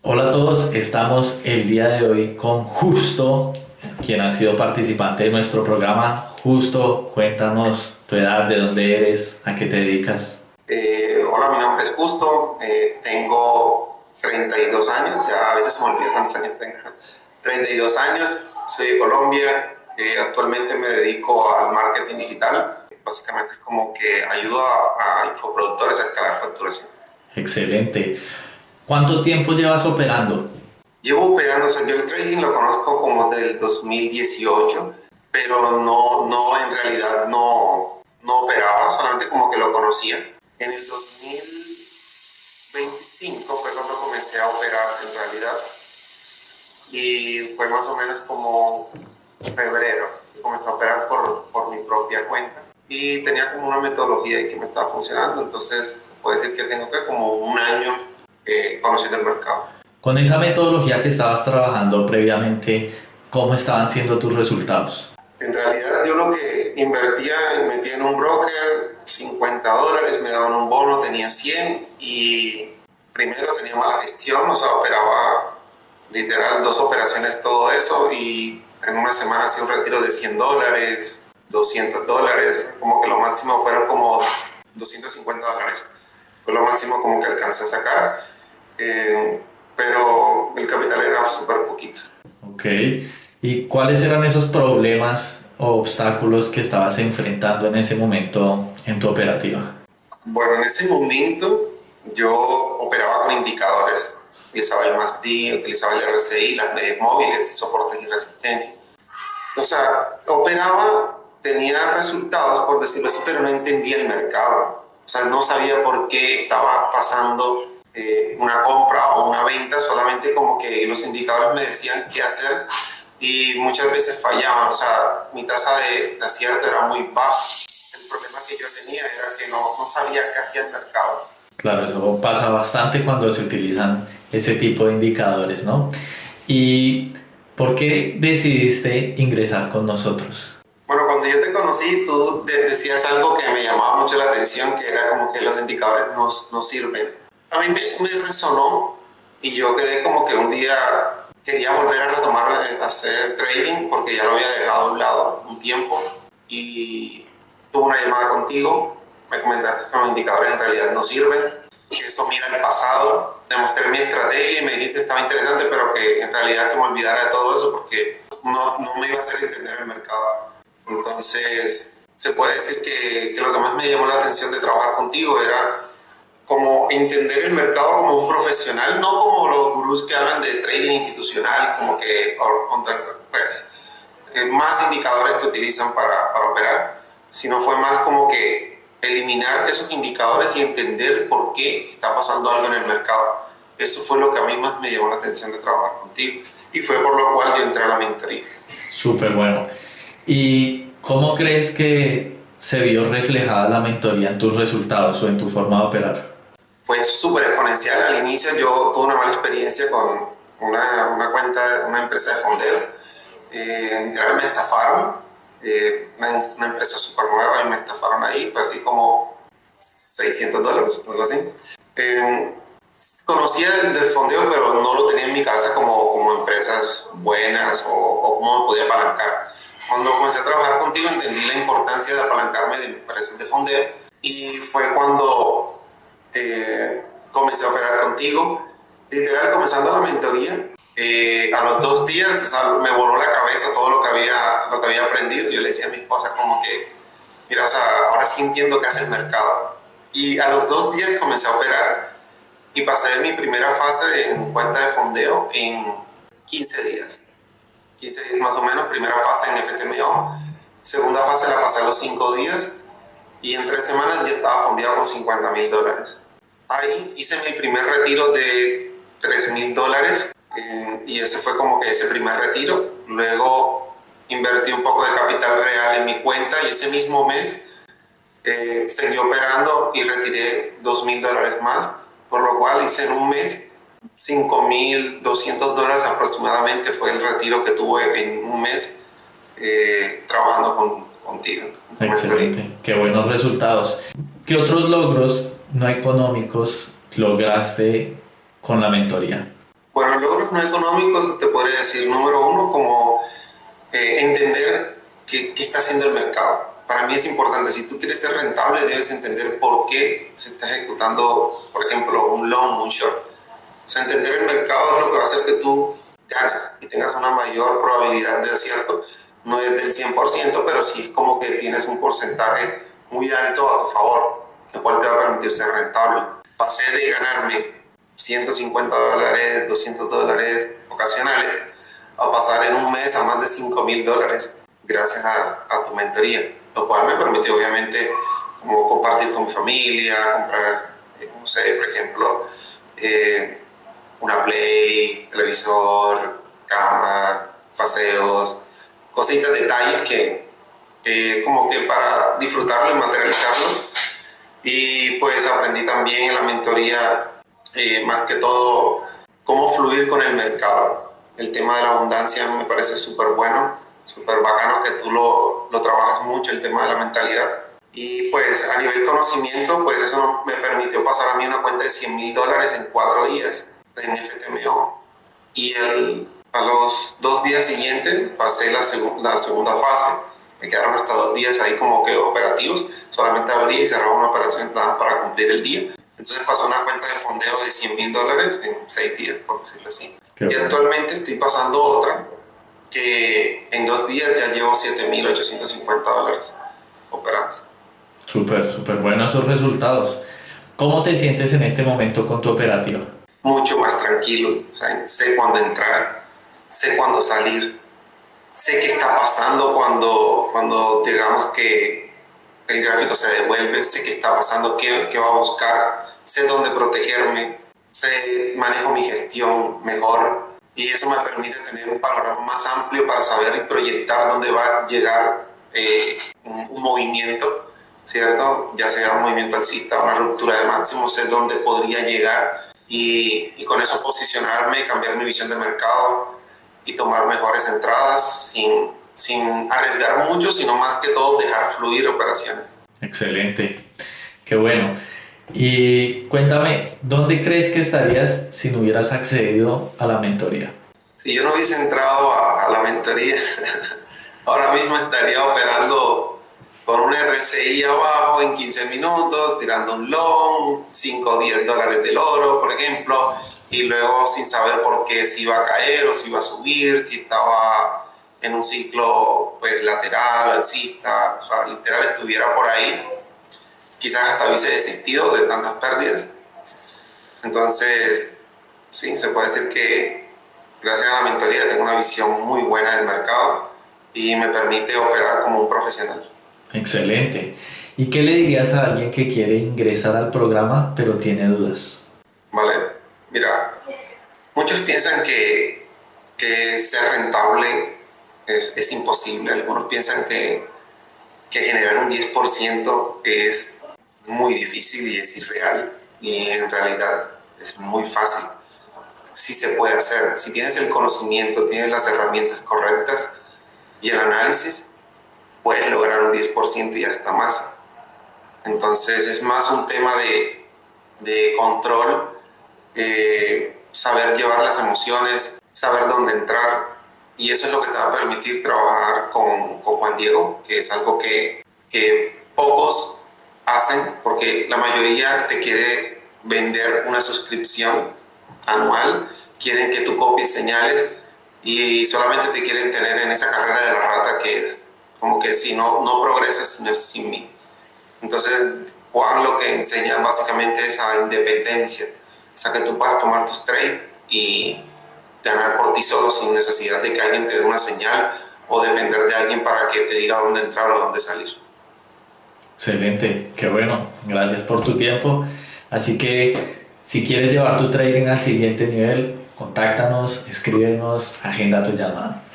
Hola a todos, estamos el día de hoy con Justo, quien ha sido participante de nuestro programa. Justo, cuéntanos tu edad, de dónde eres, a qué te dedicas. Hola, mi nombre es Justo, tengo 32 años, ya a veces se me olvida cuántos años tengo. 32 años, soy de Colombia, actualmente me dedico al marketing digital, básicamente es como que ayudo a infoproductores a escalar facturación. Excelente. ¿Cuánto tiempo llevas operando? Llevo operando, o sea, yo el trading lo conozco como del 2018, pero en realidad no operaba, solamente como que lo conocía. En el 2025 fue cuando comencé a operar en realidad y fue más o menos como febrero que comencé a operar por mi propia cuenta y tenía como una metodología ahí que me estaba funcionando, entonces se puede decir que tengo que como un año conociendo el mercado. Con esa metodología que estabas trabajando previamente, ¿cómo estaban siendo tus resultados? En realidad yo lo que invertía, metía en un broker $50, me daban un bono, tenía 100 y primero tenía mala gestión, o sea, operaba literal dos operaciones, todo eso, y en una semana hacía un retiro de $100, $200, como que lo máximo fueron como $250. Fue lo máximo como que alcancé a sacar, pero el capital era súper poquito. Ok. ¿Y cuáles eran esos problemas o obstáculos que estabas enfrentando en ese momento en tu operativa? Bueno, en ese momento yo operaba con indicadores, utilizaba el MACD, utilizaba el RSI, las medias móviles, soportes y resistencia. O sea, operaba, tenía resultados, por decirlo así, pero no entendía el mercado. O sea, no sabía por qué estaba pasando una compra o una venta, solamente como que los indicadores me decían qué hacer y muchas veces fallaban. O sea, mi tasa de acierto era muy baja. El problema que yo tenía era que no sabía qué hacía el mercado. Claro, eso pasa bastante cuando se utilizan ese tipo de indicadores, ¿no? ¿Y por qué decidiste ingresar con nosotros? Bueno, cuando yo te conocí, tú decías algo que me llamaba mucho la atención, que era como que los indicadores no sirven. A mí me resonó y yo quedé como que un día quería volver a retomar hacer trading porque ya lo había dejado a un lado un tiempo y tuve una llamada contigo, me comentaste que los indicadores en realidad no sirven, que eso mira el pasado, te mostré mi estrategia y me dijiste que estaba interesante, pero que en realidad que me olvidara de todo eso porque no me iba a hacer entender el mercado. Entonces, se puede decir que lo que más me llamó la atención de trabajar contigo era como entender el mercado como un profesional, no como los gurús que hablan de trading institucional, como que pues, más indicadores que utilizan para operar, sino fue más como que eliminar esos indicadores y entender por qué está pasando algo en el mercado. Eso fue lo que a mí más me llamó la atención de trabajar contigo y fue por lo cual yo entré a la mentoría. Súper bueno. ¿Y cómo crees que se vio reflejada la mentoría en tus resultados o en tu forma de operar? Pues súper exponencial. Al inicio yo tuve una mala experiencia con una cuenta, una empresa de fondeo. Literal me estafaron, una empresa súper nueva y me estafaron ahí, perdí como $600, algo así. Eh, Conocía del fondeo, pero no lo tenía en mi cabeza como empresas buenas o cómo me podía apalancar. Cuando comencé a trabajar contigo entendí la importancia de apalancarme de empresas de fondeo y fue cuando comencé a operar contigo. Literal, comenzando la mentoría, a los 2 días, o sea, me voló la cabeza todo lo que había aprendido. Yo le decía a mi esposa como que, mira, o sea, ahora sí entiendo qué hace el mercado. Y a los 2 días comencé a operar y pasé mi primera fase en cuenta de fondeo en 15 días. 15 días más o menos, primera fase en FTMO. Segunda fase la pasé a los 5 días y en 3 semanas ya estaba fondeado con $50,000. Ahí hice mi primer retiro de $3,000 y ese fue como que ese primer retiro. Luego invertí un poco de capital real en mi cuenta y ese mismo mes seguí operando y retiré $2,000 más, por lo cual hice en un mes $5,200 aproximadamente fue el retiro que tuve en un mes trabajando contigo. Excelente, qué buenos resultados. ¿Qué otros logros no económicos lograste con la mentoría? no económicos, te podría decir, número uno, como entender qué está haciendo el mercado. Para mí es importante, si tú quieres ser rentable, debes entender por qué se está ejecutando, por ejemplo, un long, un short. O sea, entender el mercado es lo que va a hacer que tú ganes y tengas una mayor probabilidad de acierto. No es del 100%, pero sí es como que tienes un porcentaje muy alto a tu favor, el cual te va a permitir ser rentable. Pasé de ganarme $150, $200 ocasionales, a pasar en un mes a más de $5,000 gracias a tu mentoría, lo cual me permitió obviamente como compartir con mi familia, comprar, no sé, por ejemplo, una Play, televisor, cama, paseos, cositas, detalles que como que para disfrutarlo y materializarlo. Y pues aprendí también en la mentoría, más que todo, cómo fluir con el mercado. El tema de la abundancia me parece súper bueno, súper bacano que tú lo trabajas mucho, el tema de la mentalidad. Y pues a nivel conocimiento, pues eso me permitió pasar a mí una cuenta de $100,000 en 4 días en FTMO. Y a los 2 días siguientes pasé la segunda fase. Me quedaron hasta 2 días ahí como que operativos. Solamente abrí y cerraba una operación nada para cumplir el día. Entonces pasó una cuenta de fondeo de $100,000 en 6 días, por decirlo así. Y actualmente estoy pasando otra que en 2 días ya llevo $7,850 operados. Súper, súper buenos esos resultados. ¿Cómo te sientes en este momento con tu operativa? Mucho más tranquilo. O sea, sé cuándo entrar, sé cuándo salir, sé qué está pasando cuando digamos que el gráfico se devuelve, sé qué está pasando, qué va a buscar, sé dónde protegerme, manejo mi gestión mejor y eso me permite tener un panorama más amplio para saber y proyectar dónde va a llegar un movimiento, ¿cierto? Ya sea un movimiento alcista, una ruptura de máximo, sé dónde podría llegar y con eso posicionarme, cambiar mi visión de mercado y tomar mejores entradas sin arriesgar mucho, sino más que todo dejar fluir operaciones. Excelente, qué bueno. Y cuéntame, ¿dónde crees que estarías si no hubieras accedido a la mentoría? Si yo no hubiese entrado a la mentoría, ahora mismo estaría operando con un RSI abajo en 15 minutos, tirando un long, 5 o $10 del oro, por ejemplo, y luego sin saber por qué, si iba a caer o si iba a subir, si estaba en un ciclo pues lateral, alcista, o sea, literal estuviera por ahí, quizás hasta hubiese desistido de tantas pérdidas. Entonces, sí, se puede decir que gracias a la mentoría tengo una visión muy buena del mercado y me permite operar como un profesional. Excelente. ¿Y qué le dirías a alguien que quiere ingresar al programa pero tiene dudas? Vale, mira, muchos piensan que ser rentable es imposible. Algunos piensan que generar un 10% es muy difícil y es irreal. Y en realidad es muy fácil. Sí se puede hacer. Si tienes el conocimiento, tienes las herramientas correctas y el análisis, puedes lograr un 10% y hasta más. Entonces es más un tema de control, saber llevar las emociones, saber dónde entrar. Y eso es lo que te va a permitir trabajar con Juan Diego, que es algo que pocos hacen, porque la mayoría te quiere vender una suscripción anual, quieren que tú copies señales y solamente te quieren tener en esa carrera de la rata que es como que si no progresas sino sin mí. Entonces Juan lo que enseña básicamente es a independencia, o sea que tú puedas tomar tus trades y ganar por ti solo sin necesidad de que alguien te dé una señal o depender de alguien para que te diga dónde entrar o dónde salir. Excelente, qué bueno, gracias por tu tiempo. Así que si quieres llevar tu trading al siguiente nivel, contáctanos, escríbenos, agenda tu llamada.